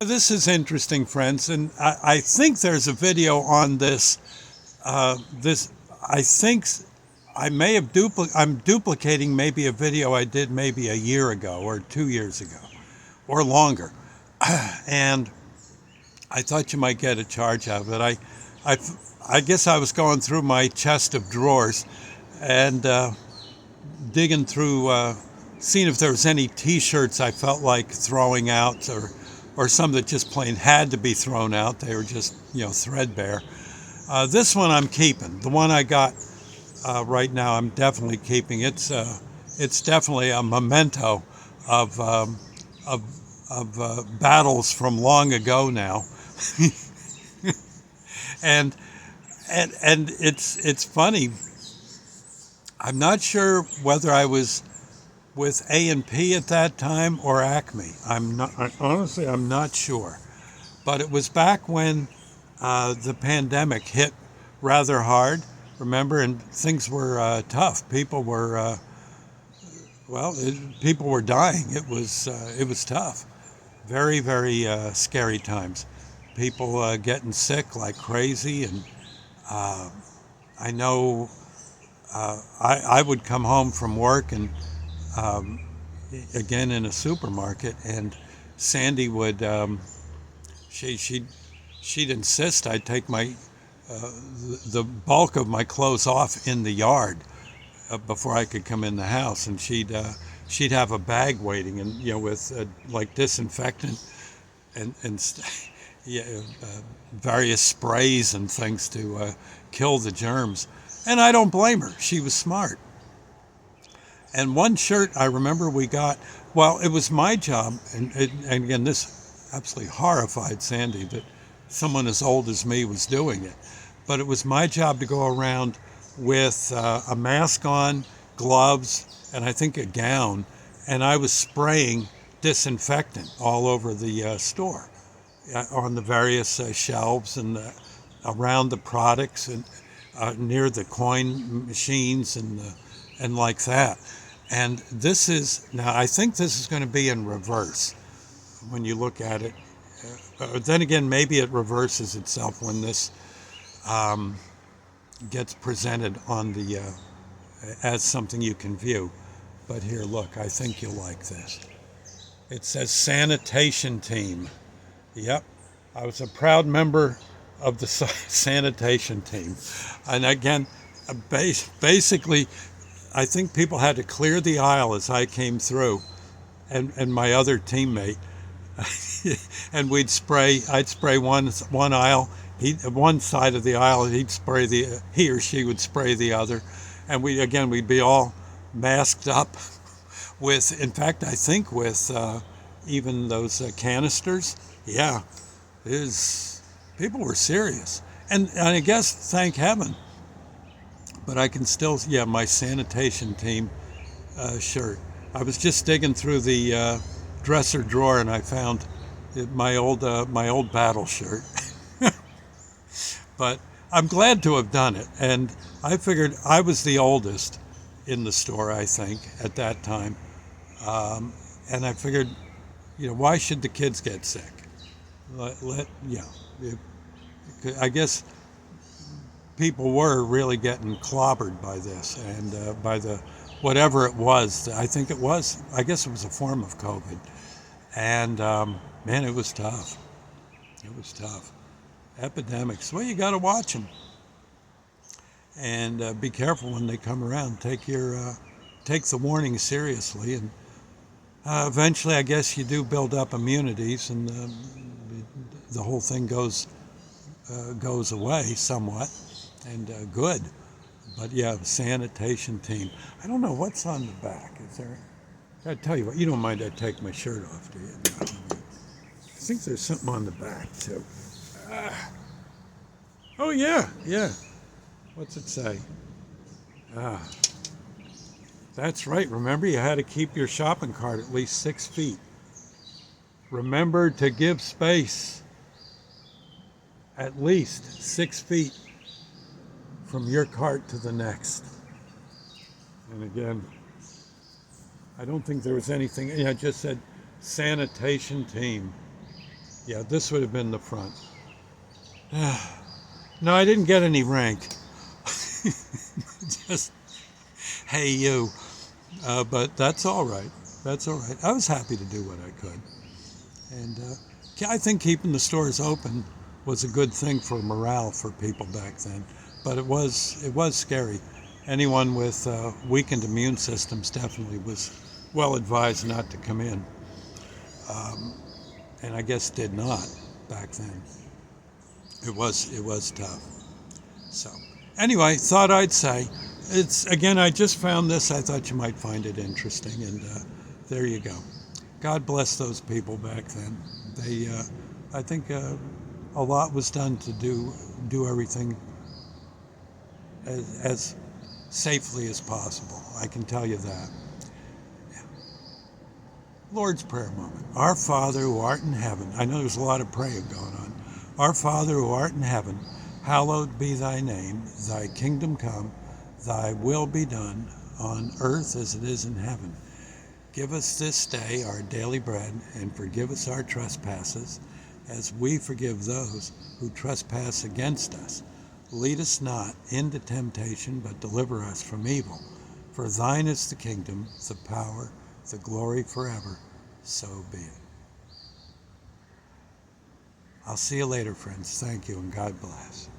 This is interesting, friends, and I think there's a video on this. This I think I may have I'm duplicating maybe a video I did maybe a year ago or 2 years ago or longer, and I thought you might get a charge out of it. I, I guess I was going through my chest of drawers and digging through, seeing if there was any T-shirts I felt like throwing out, or some that just plain had to be thrown out. They were just threadbare. This one I'm keeping. The one I got right now I'm definitely keeping. It's definitely a memento of of battles from long ago now, and it's funny. I'm not sure whether I was with A&P at that time or Acme. Honestly, I'm not sure. But it was back when the pandemic hit rather hard, remember, and things were tough. People were, people were dying. It was tough. Very, very scary times. People getting sick like crazy. And I know I would come home from work and um, again in a supermarket, and Sandy would she she'd insist I take my the bulk of my clothes off in the yard before I could come in the house, and she'd have a bag waiting, and with like disinfectant and yeah, various sprays and things to kill the germs. And I don't blame her. She was smart. And one shirt I remember we got, well, it was my job, and again, this absolutely horrified Sandy that someone as old as me was doing it. But it was my job to go around with a mask on, gloves, and I think a gown, and I was spraying disinfectant all over the store, on the various shelves and around the products, and near the coin machines and like that. And this is now, I think this is going to be in reverse when you look at it. Then again, maybe it reverses itself when this um, gets presented on the as something you can view. But here, look, I think you'll like this. It says sanitation team. Yep, I was a proud member of the sanitation team. And again, basically, I think people had to clear the aisle as I came through, and my other teammate, and I'd spray one aisle, one side of the aisle, he or she would spray the other, and we'd be all masked up with, in fact, I think with even those canisters. Yeah, is people were serious, and I guess thank heaven. But I can still, yeah, my sanitation team shirt. I was just digging through the dresser drawer and I found my old battle shirt. But I'm glad to have done it. And I figured I was the oldest in the store, I think, at that time. And I figured, why should the kids get sick? Yeah, I guess people were really getting clobbered by this, and by the whatever it was. I guess it was a form of COVID. And man, it was tough. It was tough. Epidemics. Well, you got to watch them, and be careful when they come around. Take the warning seriously, and eventually, I guess you do build up immunities, and the whole thing goes away somewhat, and good. But yeah, the sanitation team. I don't know what's on the back. Is there? I tell you what, you don't mind I take my shirt off, do you? No. I think there's something on the back too. Oh yeah, yeah. What's it say? Ah, that's right. Remember, you had to keep your shopping cart at least 6 feet. Remember to give space at least 6 feet from your cart to the next. And again, I don't think there was anything. Yeah, it just said sanitation team. Yeah, this would have been the front. No, I didn't get any rank. Just, hey, you. But that's all right. That's all right. I was happy to do what I could. And I think keeping the stores open was a good thing for morale for people back then. But it was scary. Anyone with weakened immune systems definitely was well advised not to come in, and I guess did not back then. It was tough. So anyway, thought I'd say it's again. I just found this. I thought you might find it interesting, and there you go. God bless those people back then. I think a lot was done to do everything as safely as possible. I can tell you that. Lord's Prayer moment. Our Father who art in heaven. I know there's a lot of praying going on. Our Father who art in heaven, hallowed be thy name. Thy kingdom come. Thy will be done on earth as it is in heaven. Give us this day our daily bread, and forgive us our trespasses, as we forgive those who trespass against us. Lead us not into temptation, but deliver us from evil. For thine is the kingdom, the power, the glory forever. So be it. I'll see you later, friends. Thank you, and God bless.